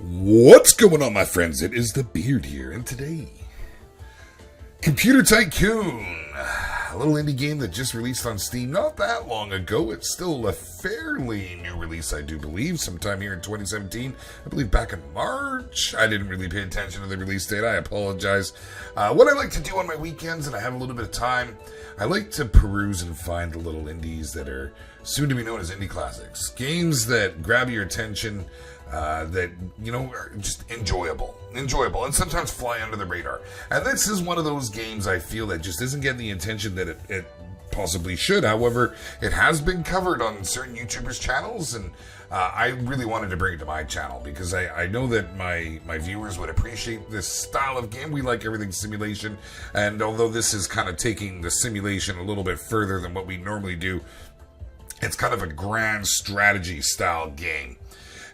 What's going on, my friends? It is the Beard here, and today, Computer Tycoon, a little indie game that just released on Steam not that long ago. It's still a fairly new release, I do believe, sometime here in 2017. I believe back in March. I didn't really pay attention to the release date. I apologize. What I like to do on my weekends, and I have a little bit of time, I like to peruse and find the little indies that are soon to be known as indie classics. Games that grab your attention, that, you know, are just enjoyable, and sometimes fly under the radar. And this is one of those games I feel that just isn't getting the attention that it possibly should. However, it has been covered on certain YouTubers' channels, and I really wanted to bring it to my channel because I know that my viewers would appreciate this style of game. We like everything simulation, and although this is kind of taking the simulation a little bit further than what we normally do, it's kind of a grand strategy style game.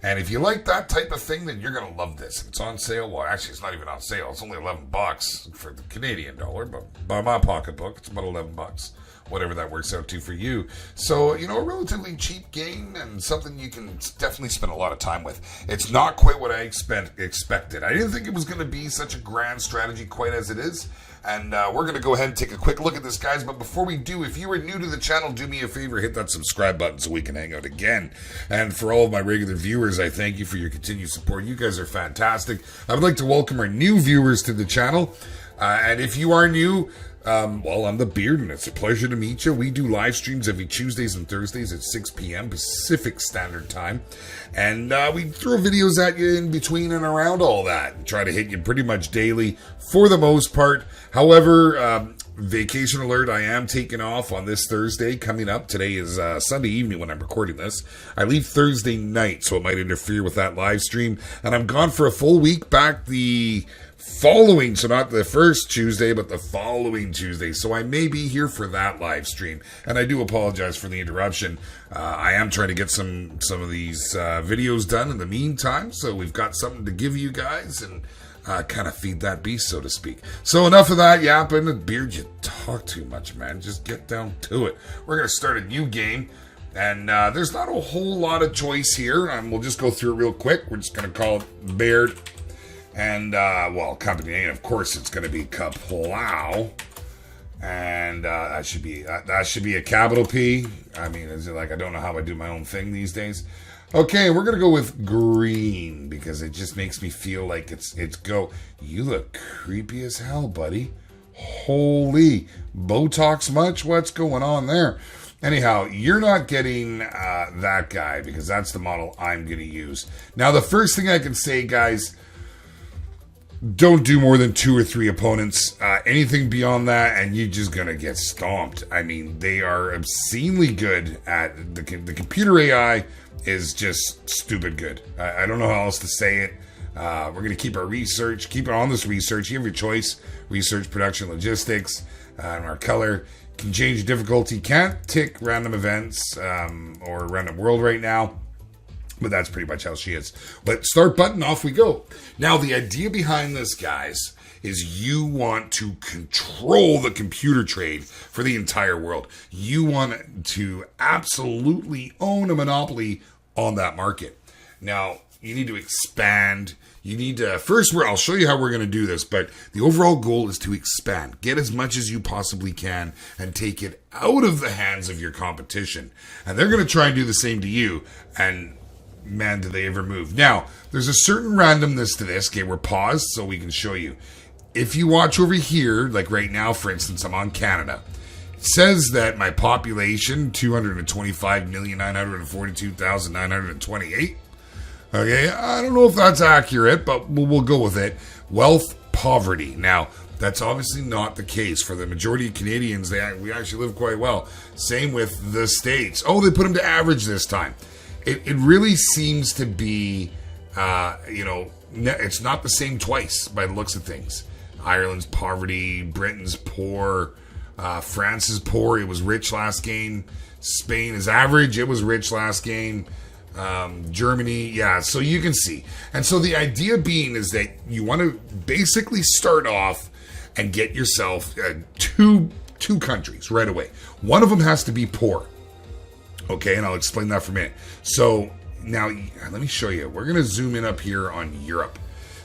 And if you like that type of thing, then you're going to love this. It's on sale. Well, actually, it's not even on sale. It's only $11 for the Canadian dollar, but by my pocketbook, it's about $11. Whatever that works out to for you. So, you know, a relatively cheap game and something you can definitely spend a lot of time with. It's not quite what I expected. I didn't think it was going to be such a grand strategy quite as it is. And we're going to go ahead and take a quick look at this, guys. But before we do, if you are new to the channel, do me a favor, hit that subscribe button so we can hang out again. And for all of my regular viewers, I thank you for your continued support. You guys are fantastic. I would like to welcome our new viewers to the channel. And if you are new, well, I'm the Beard, and it's a pleasure to meet you. We do live streams every Tuesdays and Thursdays at 6 p.m. Pacific Standard Time. And we throw videos at you in between and around all that. And try to hit you pretty much daily for the most part. However, vacation alert, I am taking off on this Thursday coming up. Today is Sunday evening when I'm recording this. I leave Thursday night, so it might interfere with that live stream. And I'm gone for a full week, back the following, so not the first Tuesday, but the following Tuesday. So I may be here for that live stream, and I do apologize for the interruption. I am trying to get some of these videos done in the meantime, so we've got something to give you guys and kind of feed that beast, so to speak. So enough of that yapping. Beard, you talk too much, man. Just get down to it. We're going to start a new game, and there's not a whole lot of choice here. We'll just go through it real quick. We're just going to call it Beard. And, well, company name, of course, it's going to be Kaplow. And that should be a capital P. I mean, is it like, I don't know how I do my own thing these days. Okay, we're going to go with green because it just makes me feel like it's go. You look creepy as hell, buddy. Holy. Botox much? What's going on there? Anyhow, you're not getting that guy because that's the model I'm going to use. Now, the first thing I can say, guys, don't do more than 2 or 3 opponents. Anything beyond that, and you're just going to get stomped. I mean, they are obscenely good at the computer AI is just stupid good. I don't know how else to say it. We're going to keep our research, keep it on this research. You have your choice: research, production, logistics, and our color. Can change difficulty. Can't tick random events or random world right now. But that's pretty much how she is. But start button, off we go. Now, the idea behind this, guys, is you want to control the computer trade for the entire world. You want to absolutely own a monopoly on that market. Now, you need to expand. You need to, first, I'll show you how we're going to do this, but the overall goal is to expand. Get as much as you possibly can and take it out of the hands of your competition. And they're going to try and do the same to you. And man, do they ever move. Now, there's a certain randomness to this. Okay, we're paused so we can show you. If you watch over here, like right now, for instance, I'm on Canada. It says that my population, 225,942,928. Okay, I don't know if that's accurate, but we'll go with it. Wealth, poverty. Now, that's obviously not the case. For the majority of Canadians, we actually live quite well. Same with the States. Oh, they put them to average this time. It really seems to be, it's not the same twice by the looks of things. Ireland's poverty, Britain's poor, France is poor, it was rich last game. Spain is average, it was rich last game. Germany, yeah, so you can see. And so the idea being is that you want to basically start off and get yourself two countries right away. One of them has to be poor. Okay, and I'll explain that for a minute. So now, let me show you. We're going to zoom in up here on Europe.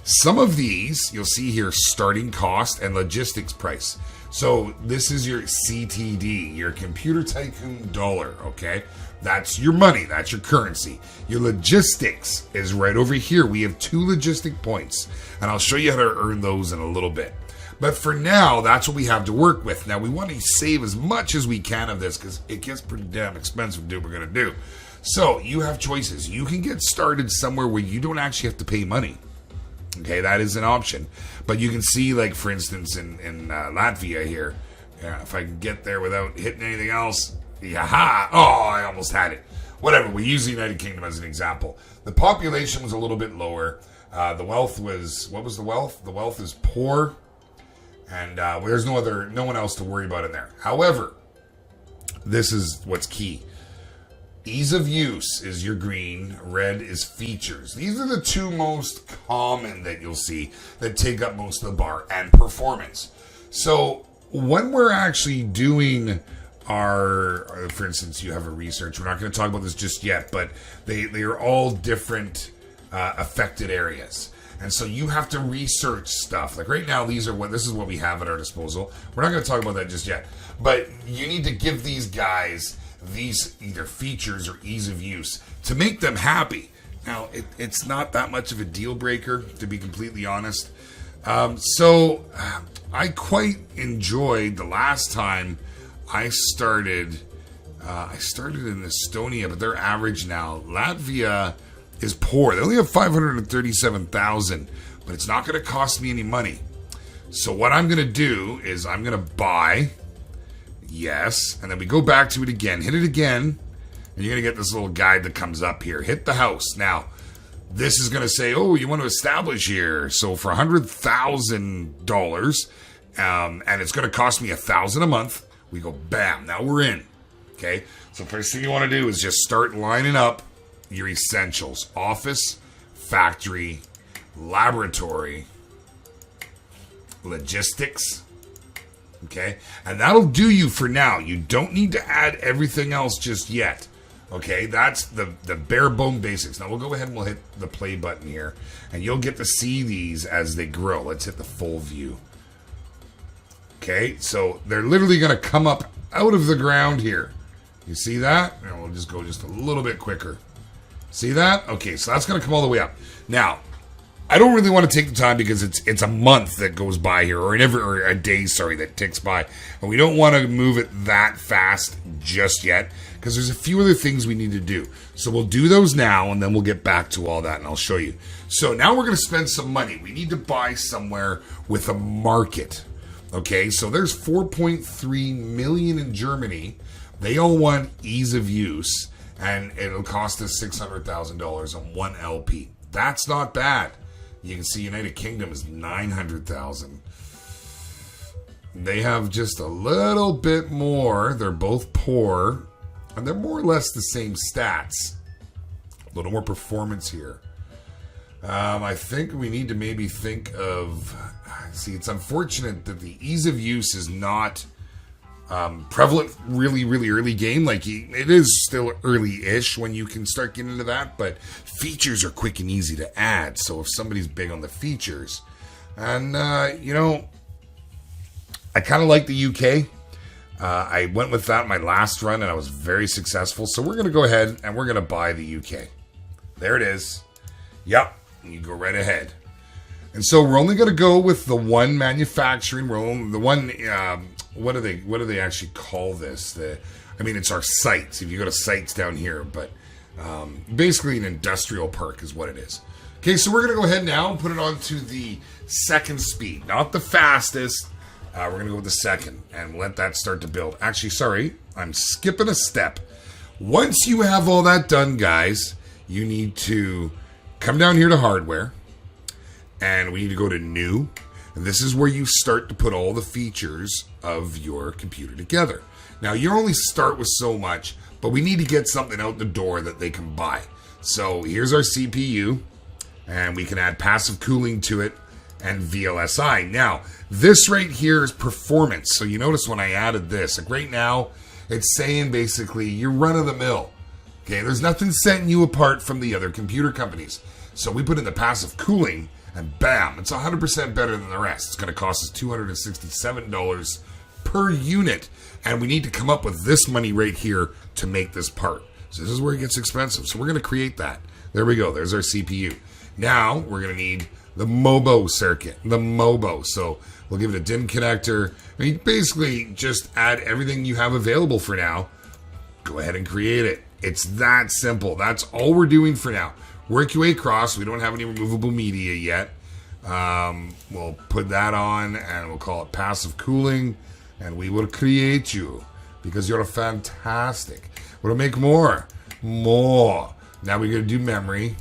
Some of these, you'll see here, starting cost and logistics price. So this is your CTD, your Computer Tycoon dollar, okay? That's your money. That's your currency. Your logistics is right over here. We have 2 logistic points, and I'll show you how to earn those in a little bit. But for now, that's what we have to work with. Now, we want to save as much as we can of this because it gets pretty damn expensive to do what we're going to do. So you have choices. You can get started somewhere where you don't actually have to pay money. Okay, that is an option. But you can see, like, for instance, in Latvia here, if I can get there without hitting anything else, yaha! Oh, I almost had it. Whatever, we use the United Kingdom as an example. The population was a little bit lower. The wealth was, what was the wealth? The wealth is poor. And there's no one else to worry about in there. However, this is what's key. Ease of use is your green, red is features. These are the 2 most common that you'll see that take up most of the bar, and performance. So when we're actually doing our, for instance, you have a research, we're not going to talk about this just yet, but they are all different affected areas. And so you have to research stuff. Like right now, this is what we have at our disposal. We're not going to talk about that just yet. But you need to give these guys these either features or ease of use to make them happy. Now, it's not that much of a deal breaker, to be completely honest. So I quite enjoyed the last time I started. I started in Estonia, but they're average now. Latvia is poor. They only have 537,000, but it's not going to cost me any money. So what I'm going to do is I'm going to buy. Yes, and then we go back to it again. Hit it again, and you're going to get this little guide that comes up here. Hit the house. Now, this is going to say, oh, you want to establish here. So for $100,000, and it's going to cost me $1,000 a month, we go, bam, now we're in. Okay, so first thing you want to do is just start lining up your essentials. Office, factory, laboratory, logistics. Okay, and that'll do you for now. You don't need to add everything else just yet. Okay, that's the bare bone basics. Now we'll go ahead and we'll hit the play button here, and you'll get to see these as they grow. Let's hit the full view. Okay, so they're literally going to come up out of the ground here. You see that? And we'll just go just a little bit quicker. See that? Okay, so that's going to come all the way up. Now, I don't really want to take the time because it's a month that goes by here, or a day, that ticks by. And we don't want to move it that fast just yet because there's a few other things we need to do. So we'll do those now, and then we'll get back to all that, and I'll show you. So now we're going to spend some money. We need to buy somewhere with a market. Okay, so there's 4.3 million in Germany. They all want ease of use, and it'll cost us $600,000 on one LP. That's not bad. You can see United Kingdom is 900,000. They have just a little bit more. They're both poor, and they're more or less the same stats. A little more performance here. I think we need to maybe think of... See, it's unfortunate that the ease of use is not prevalent really, really early game. Like, it is still early-ish when you can start getting into that, but features are quick and easy to add. So if somebody's big on the features, and, you know, I kind of like the UK. I went with that my last run, and I was very successful. So we're going to go ahead, and we're going to buy the UK. There it is. Yep, you go right ahead. And so we're only going to go with the one manufacturing. The one. What do they actually call this? It's our sites. If you go to sites down here, but basically an industrial park is what it is. Okay, so we're going to go ahead now and put it onto the second speed, not the fastest. We're going to go with the second and let that start to build. Actually, sorry, I'm skipping a step. Once you have all that done, guys, you need to come down here to hardware. And we need to go to new. And this is where you start to put all the features of your computer together. Now, you only start with so much, but we need to get something out the door that they can buy. So here's our CPU. And we can add passive cooling to it and VLSI. Now, this right here is performance. So you notice when I added this, like right now, it's saying basically you're run-of-the-mill. Okay, there's nothing setting you apart from the other computer companies. So we put in the passive cooling, and bam, it's 100% better than the rest. It's going to cost us $267 per unit. And we need to come up with this money right here to make this part. So this is where it gets expensive. So we're going to create that. There we go. There's our CPU. Now we're going to need the MOBO circuit, the MOBO. So we'll give it a DIN connector. I mean, basically just add everything you have available for now. Go ahead and create it. It's that simple. That's all we're doing for now. Work your way across. We don't have any removable media yet. We'll put that on and we'll call it passive cooling, and we will create you because you're fantastic. We'll make more. Now we're going to do memory.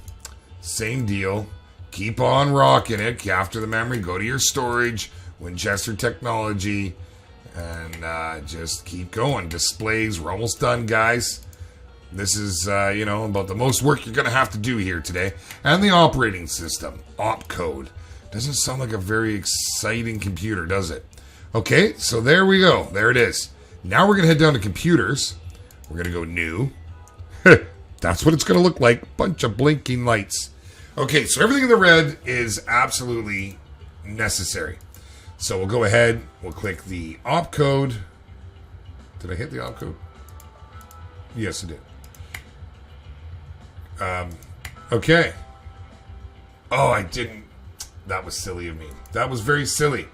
Same deal. Keep on rocking it. After the memory, go to your storage, Winchester Technology, and just keep going. Displays, we're almost done, guys. This is, about the most work you're going to have to do here today. And the operating system, opcode. Doesn't sound like a very exciting computer, does it? Okay, so there we go. There it is. Now we're going to head down to computers. We're going to go new. That's what it's going to look like. Bunch of blinking lights. Okay, so everything in the red is absolutely necessary. So we'll go ahead. We'll click the opcode. Did I hit the opcode? Yes, I did. Okay. Oh, I didn't. That was silly of me. That was very silly.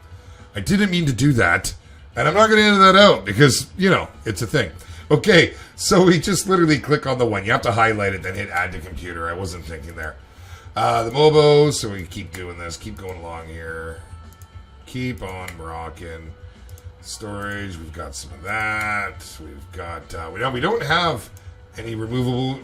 I didn't mean to do that. And I'm not going to edit that out because, it's a thing. Okay, so we just literally click on the one. You have to highlight it, then hit add to computer. I wasn't thinking there. The MOBO, so we keep doing this. Keep going along here. Keep on rocking. Storage, we've got some of that. We've got, we don't have any removable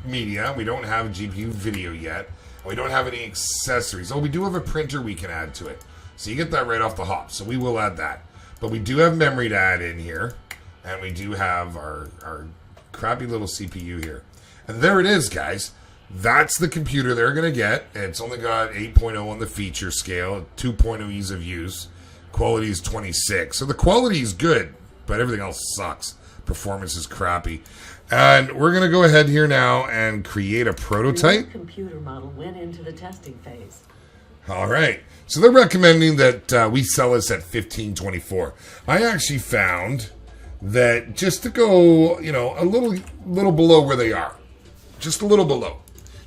media. We don't have GPU video yet. We don't have any accessories. Oh, we do have a printer we can add to it. So you get that right off the hop. So we will add that. But we do have memory to add in here. And we do have our crappy little CPU here. And there it is, guys. That's the computer they're going to get. It's only got 8.0 on the feature scale, 2.0 ease of use. Quality is 26. So the quality is good, but everything else sucks. Performance is crappy. And we're going to go ahead here now and create a prototype. The computer model went into the testing phase. All right. So they're recommending that we sell this at $15.24. I actually found that just to go, a little below where they are. Just a little below.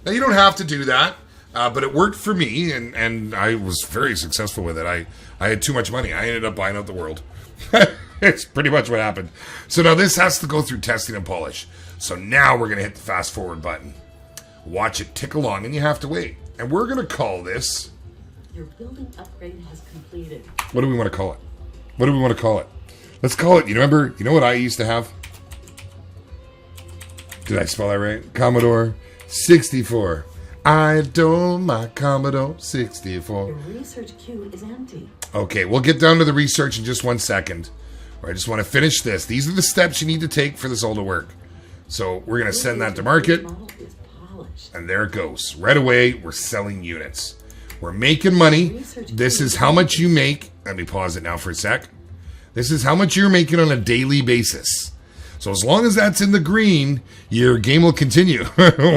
Now, you don't have to do that, but it worked for me, and I was very successful with it. I had too much money. I ended up buying out the world. It's pretty much what happened. So now this has to go through testing and polish. So now we're going to hit the fast forward button. Watch it tick along, and you have to wait. And we're going to call this... Your building upgrade has completed. What do we want to call it? Let's call it, you know what I used to have? Did I spell that right? Commodore 64. I adore my Commodore 64. Your research queue is empty. Okay, we'll get down to the research in just 1 second. I just want to finish this. These are the steps you need to take for this all to work. So we're going to send that to market. And there it goes. Right away, we're selling units. We're making money. This is how much you make. Let me pause it now for a sec. This is how much you're making on a daily basis. So as long as that's in the green, your game will continue.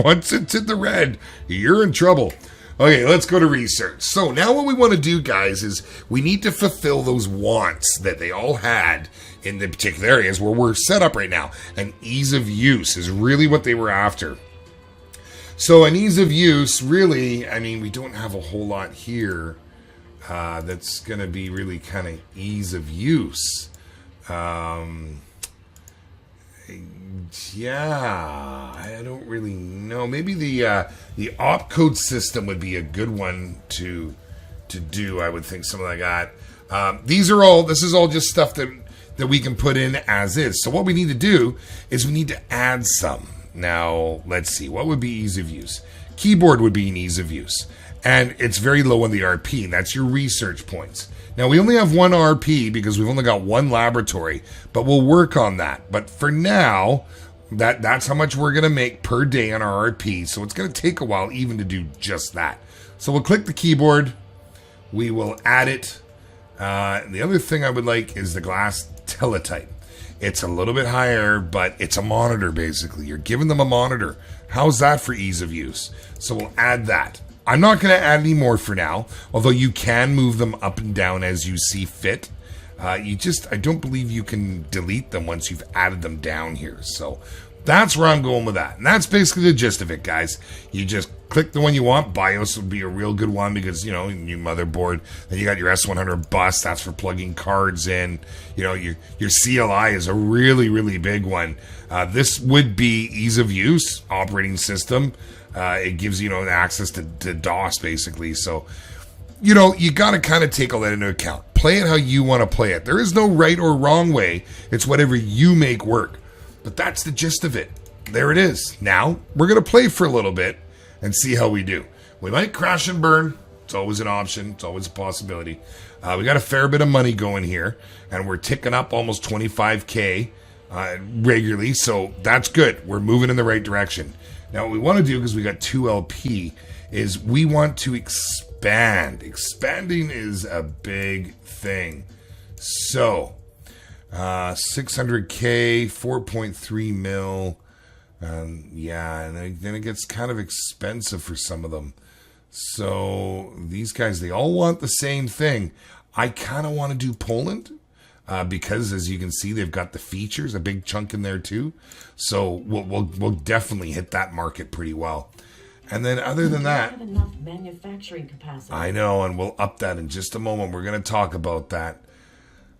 Once it's in the red, you're in trouble. Okay, let's go to research. So now what we want to do, guys, is we need to fulfill those wants that they all had in the particular areas where we're set up right now. And ease of use is really what they were after. So an ease of use, really, we don't have a whole lot here that's going to be really kind of ease of use. Yeah, I don't really know. Maybe the opcode system would be a good one to do. I would think something like that. This is all just stuff that we can put in as is. So what we need to do is we need to add some. Now, let's see. What would be ease of use? Keyboard would be an ease of use. And it's very low on the RP. And that's your research points. Now, we only have one RP because we've only got one laboratory. But we'll work on that. But for now, that's how much we're going to make per day on our RP. So it's going to take a while even to do just that. So we'll click the keyboard. We will add it. And the other thing I would like is the glass teletype. It's a little bit higher, but it's a monitor, basically. You're giving them a monitor. How's that for ease of use? So we'll add that. I'm not going to add any more for now, although you can move them up and down as you see fit. I don't believe you can delete them once you've added them down here. So that's where I'm going with that. And that's basically the gist of it, guys. You just click the one you want. BIOS would be a real good one because, you know, new motherboard. Then you got your S100 bus. That's for plugging cards in. You know, your CLI is a really, really big one. This would be ease of use, operating system. It gives you know, access to DOS, basically. So, you know, you got to kind of take all that into account. Play it how you want to play it. There is no right or wrong way. It's whatever you make work. But that's the gist of it. There it is. Now, we're going to play for a little bit and see how we do. We might crash and burn. It's always an option. It's always a possibility. We got a fair bit of money going here, and we're ticking up almost 25K regularly, so that's good. We're moving in the right direction. Now, what we want to do, because we got 2 LP, is we want to expand. Expanding is a big thing. So, 600K, 4.3 mil. Yeah, and then it gets kind of expensive for some of them. So these guys, they all want the same thing. I kind of want to do Poland because, as you can see, they've got the features, a big chunk in there too. So we'll definitely hit that market pretty well. And then other than that, have enough manufacturing capacity. I know, and we'll up that in just a moment. We're going to talk about that.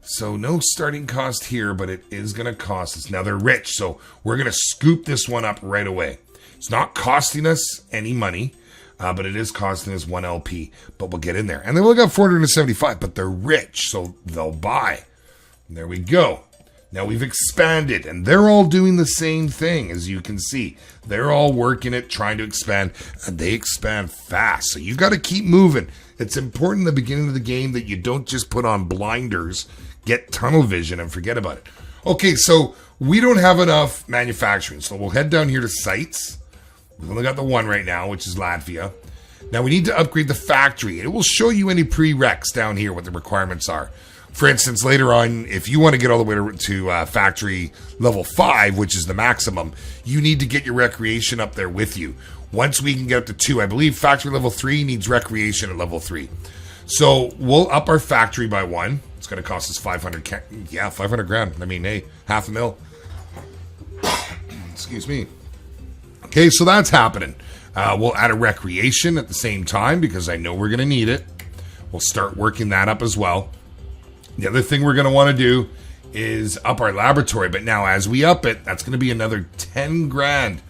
So no starting cost here, but it is going to cost us. Now they're rich, so we're going to scoop this one up right away. It's not costing us any money, but it is costing us 1 LP. But we'll get in there. And they only got 475, but they're rich, so they'll buy. And there we go. Now we've expanded, and they're all doing the same thing, as you can see. They're all working it, trying to expand, and they expand fast. So you got to keep moving. It's important in the beginning of the game that you don't just put on blinders, get tunnel vision, and forget about it. Okay, so we don't have enough manufacturing, so we'll head down here to sites. We've only got the one right now, which is Latvia. Now we need to upgrade the factory. It will show you any prereqs down here, what the requirements are. For instance, later on, if you want to get all the way to factory level 5, which is the maximum, you need to get your recreation up there with you. Once we can get up to 2, I believe factory level 3 needs recreation at level 3. So we'll up our factory by 1. It's going to cost us 500 grand. I mean, hey, $500,000. Excuse me. Okay, so that's happening. We'll add a recreation at the same time because I know we're going to need it. We'll start working that up as well. The other thing we're going to want to do is up our laboratory. But now as we up it, that's going to be another 10 grand.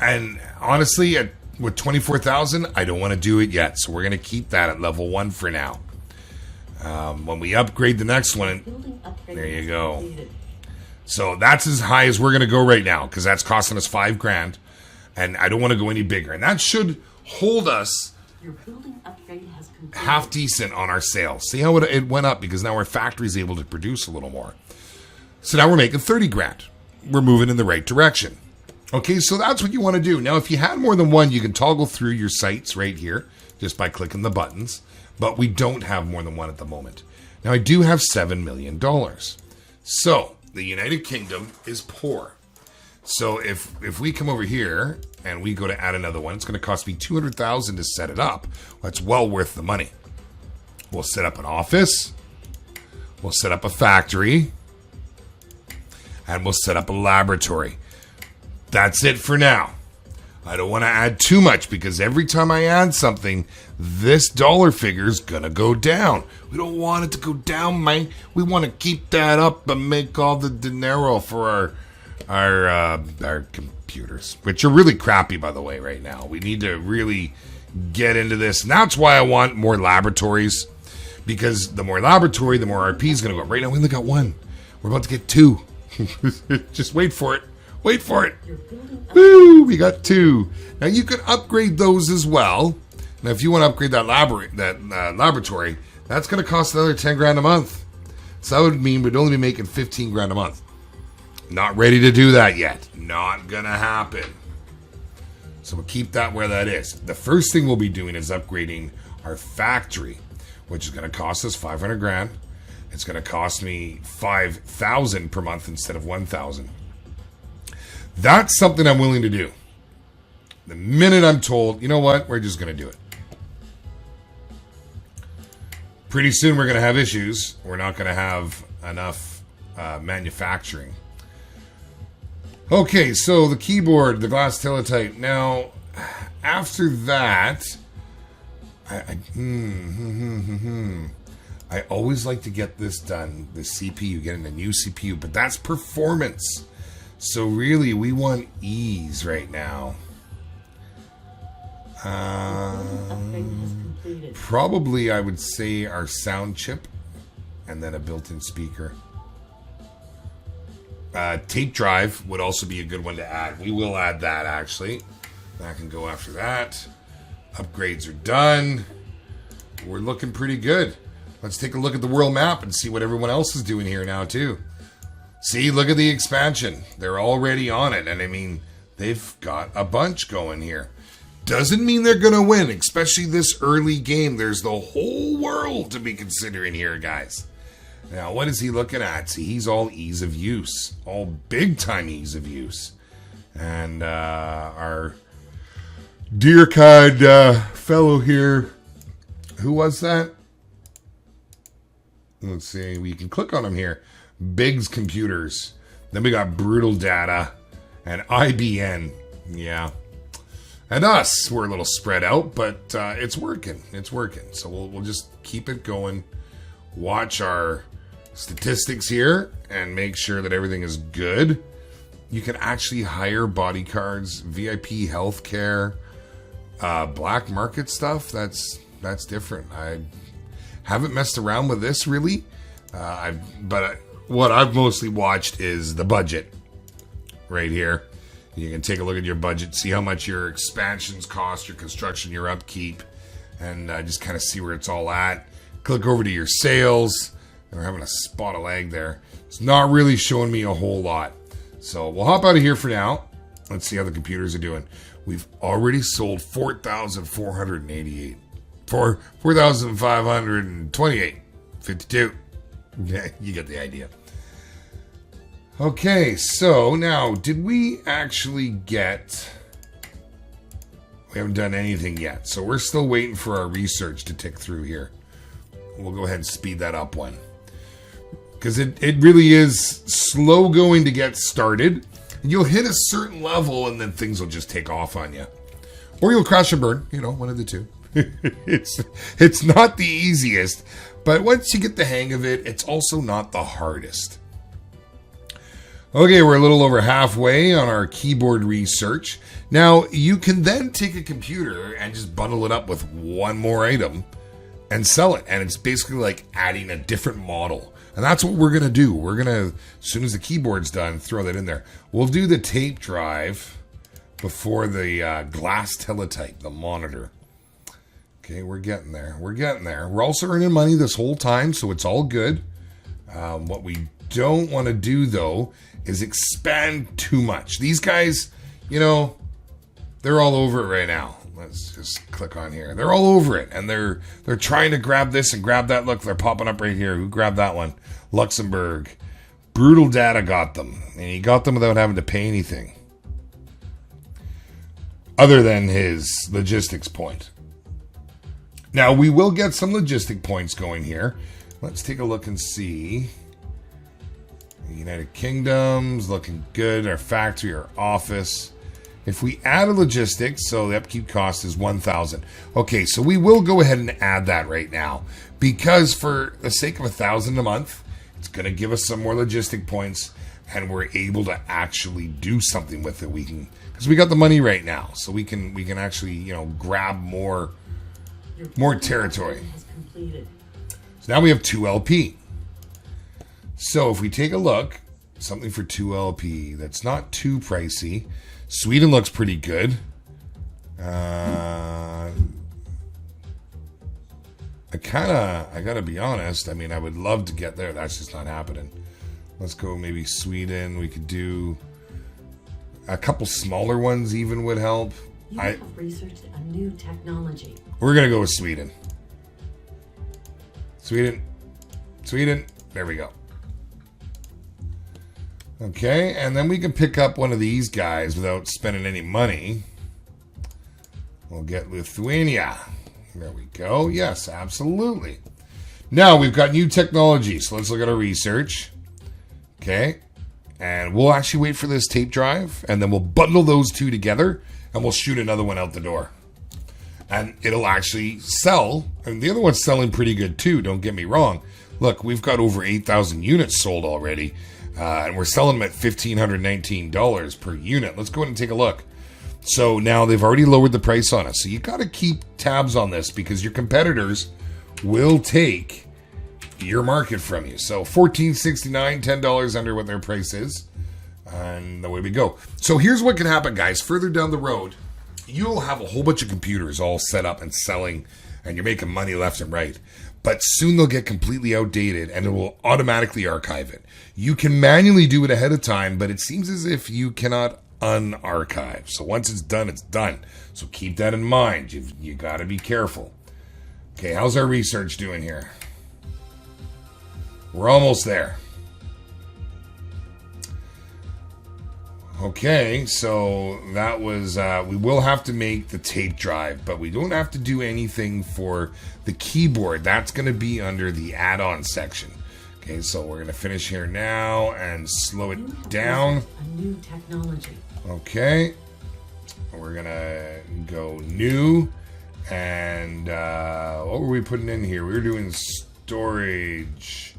And honestly, with 24,000, I don't want to do it yet. So we're going to keep that at level 1 for now. When we upgrade the next one, there you go. So that's as high as we're going to go right now because that's costing us 5 grand. And I don't want to go any bigger. And that should hold us Your building upgrade has completed. half decent on our sales. See how it went up because now our factory's able to produce a little more. So now we're making 30 grand. We're moving in the right direction. Okay, so that's what you want to do. Now, if you had more than one, you can toggle through your sites right here just by clicking the buttons. But we don't have more than one at the moment. Now, I do have $7 million. So, the United Kingdom is poor. So, if we come over here and we go to add another one, it's going to cost me $200,000 to set it up. Well, it's well worth the money. We'll set up an office. We'll set up a factory. And we'll set up a laboratory. That's it for now. I don't want to add too much because every time I add something, this dollar figure is going to go down. We don't want it to go down, man. We want to keep that up and make all the dinero for our computers, which are really crappy, by the way, right now. We need to really get into this. And that's why I want more laboratories because the more laboratory, the more RP is going to go. Right now, we only got 1. We're about to get 2. Just wait for it. Wait for it. Woo, we got 2. Now you can upgrade those as well. Now if you want to upgrade that laboratory, that's going to cost another 10 grand a month. So that would mean we'd only be making 15 grand a month. Not ready to do that yet. Not going to happen. So we'll keep that where that is. The first thing we'll be doing is upgrading our factory, which is going to cost us 500 grand. It's going to cost me 5,000 per month instead of 1,000. That's something I'm willing to do. The minute I'm told, you know what, we're just going to do it. Pretty soon we're going to have issues. We're not going to have enough manufacturing. Okay, so the keyboard, the glass teletype. Now, after that, I always like to get this done. The CPU, getting a new CPU, but that's performance. So really, we want ease right now. Probably, I would say our sound chip, and then a built-in speaker. Tape drive would also be a good one to add. We will add that, actually. That can go after that. Upgrades are done. We're looking pretty good. Let's take a look at the world map and see what everyone else is doing here now, too. See, look at the expansion. They're already on it. And, I mean, they've got a bunch going here. Doesn't mean they're going to win, especially this early game. There's the whole world to be considering here, guys. Now, what is he looking at? See, he's all ease of use. All big-time ease of use. And our dear kind fellow here, who was that? Let's see, we can click on him here. Biggs Computers. Then we got Brutal Data and IBN. Yeah. And us, we're a little spread out, but it's working. It's working. So we'll just keep it going. Watch our statistics here and make sure that everything is good. You can actually hire body cards, VIP healthcare, black market stuff. That's different. I haven't messed around with this really, but what I've mostly watched is the budget right here. You can take a look at your budget, see how much your expansions cost, your construction, your upkeep, and just kind of see where it's all at. Click over to your sales. We're having a spot of lag there. It's not really showing me a whole lot. So we'll hop out of here for now. Let's see how the computers are doing. We've already sold 4,488. 4,528. 52. Yeah, you get the idea. Okay, so now, did we actually get... We haven't done anything yet, so we're still waiting for our research to tick through here. We'll go ahead and speed that up one. Because it really is slow going to get started. You'll hit a certain level and then things will just take off on you. Or you'll crash and burn, one of the two. It's not the easiest, but once you get the hang of it, it's also not the hardest. Okay, we're a little over halfway on our keyboard research. Now, you can then take a computer and just bundle it up with one more item and sell it. And it's basically like adding a different model. And that's what we're going to do. We're going to, as soon as the keyboard's done, throw that in there. We'll do the tape drive before the glass teletype, the monitor. Okay, we're getting there. We're getting there. We're also earning money this whole time, so it's all good. What we don't want to do, though, is expand too much. These guys, they're all over it right now. Let's just click on here. They're all over it, and they're trying to grab this and grab that. Look, they're popping up right here. Who grabbed that one? Luxembourg. Brutal Data got them, and he got them without having to pay anything. Other than his logistics point. Now, we will get some logistic points going here. Let's take a look and see. United Kingdom's looking good. Our factory, our office. If we add a logistics, so the upkeep cost is 1,000. Okay, so we will go ahead and add that right now. Because for the sake of 1,000 a month, it's going to give us some more logistic points. And we're able to actually do something with it. Because we got the money right now. So we can actually, grab more territory. So now we have 2 LP. So if we take a look, something for 2 LP that's not too pricey. Sweden looks pretty good. I gotta be honest. I mean, I would love to get there. That's just not happening. Let's go maybe Sweden. We could do a couple smaller ones even would help. You have researched a new technology. We're gonna go with Sweden. Sweden. There we go. Okay, and then we can pick up one of these guys without spending any money. We'll get Lithuania. There we go. Yes, absolutely. Now we've got new technology, so let's look at our research. Okay, and we'll actually wait for this tape drive, and then we'll bundle those two together, and we'll shoot another one out the door. And it'll actually sell, and the other one's selling pretty good too, don't get me wrong. Look, we've got over 8,000 units sold already, and we're selling them at $1,519 per unit. Let's go ahead and take a look. So now they've already lowered the price on us. So you got to keep tabs on this because your competitors will take your market from you. So $14.69, $10 under what their price is. And away we go. So here's what can happen, guys. Further down the road, you'll have a whole bunch of computers all set up and selling, and you're making money left and right. But soon they'll get completely outdated and it will automatically archive it. You can manually do it ahead of time, but it seems as if you cannot unarchive. So once it's done, it's done. So keep that in mind. You got to be careful. Okay, how's our research doing here? We're almost there. Okay, so that was, we will have to make the tape drive, but we don't have to do anything for the keyboard. That's going to be under the add-on section. Okay, so we're going to finish here now and slow it down. A new technology. Okay, we're going to go new, and what were we putting in here? We were doing storage.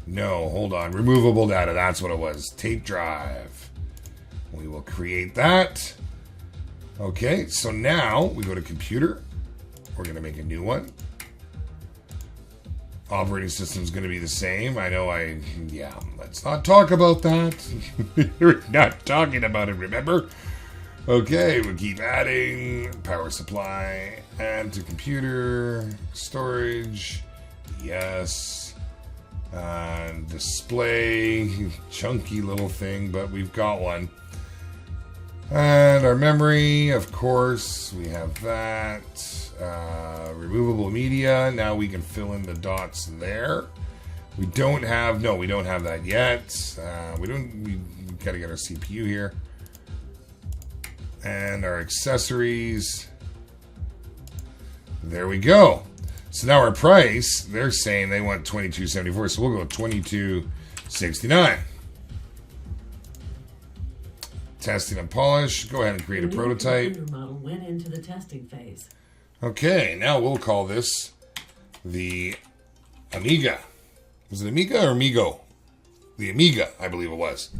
No, hold on. Removable data, that's what it was. Tape drive. We will create that. Okay, so now we go to computer. We're going to make a new one. Operating system is going to be the same. Yeah, let's not talk about that. We're not talking about it, remember? Okay, we'll keep adding. Power supply. Add to computer. Storage. Yes. Display. Chunky little thing, but we've got one. And our memory, of course, we have that. Removable media. Now we can fill in the dots there. We don't have that yet. We got to get our CPU here. And our accessories. There we go. So now our price, they're saying they want $22.74, so we'll go $22.69. Testing and polish. Go ahead and create a prototype. The model went into the testing phase. Okay, now we'll call this the Amiga. Was it Amiga or Amigo? The Amiga, I believe it was.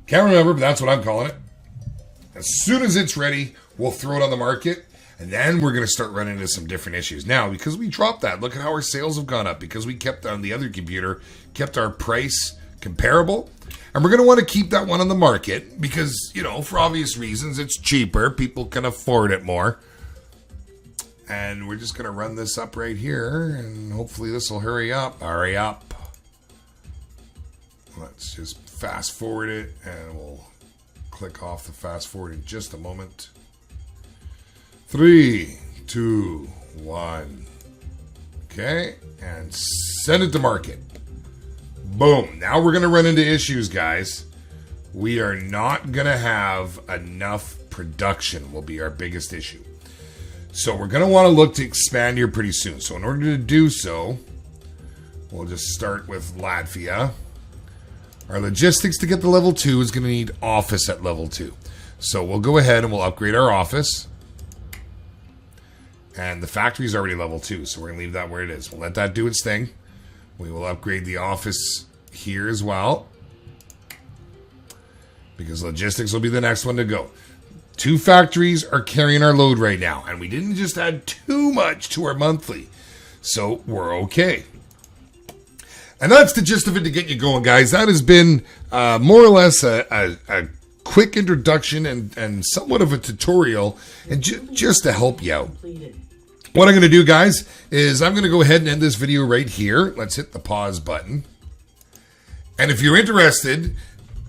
Can't remember, but that's what I'm calling it. As soon as it's ready, we'll throw it on the market, and then we're going to start running into some different issues. Now, because we dropped that, look at how our sales have gone up. Because we kept on the other computer, kept our price comparable. And we're going to want to keep that one on the market because, for obvious reasons, it's cheaper. People can afford it more. And we're just going to run this up right here, and hopefully this will hurry up. Hurry up. Let's just fast forward it, and we'll click off the fast forward in just a moment. 3, 2, 1. Okay, and send it to market. Boom. Now we're going to run into issues, guys. We are not going to have enough production will be our biggest issue. So we're going to want to look to expand here pretty soon. So in order to do so, we'll just start with Latvia. Our logistics to get to level 2 is going to need office at level 2. So we'll go ahead and we'll upgrade our office. And the factory is already level 2, so we're going to leave that where it is. We'll let that do its thing. We will upgrade the office here as well, because logistics will be the next one to go. 2 factories are carrying our load right now, and we didn't just add too much to our monthly, so we're okay. And that's the gist of it to get you going, guys. That has been more or less a quick introduction and somewhat of a tutorial, and just to help you out. What I'm going to do, guys, is I'm going to go ahead and end this video right here. Let's hit the pause button. And if you're interested,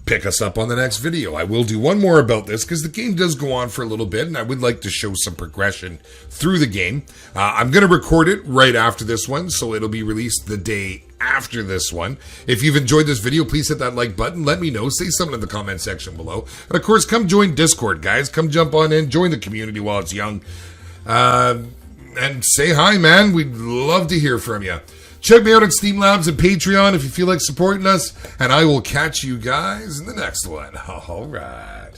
pick us up on the next video. I will do one more about this because the game does go on for a little bit and I would like to show some progression through the game. I'm going to record it right after this one, so it'll be released the day after this one. If you've enjoyed this video, please hit that like button. Let me know. Say something in the comment section below. And of course, come join Discord, guys. Come jump on in. Join the community while it's young. And say hi, man. We'd love to hear from you. Check me out at Steam Labs and Patreon if you feel like supporting us. And I will catch you guys in the next one. All right.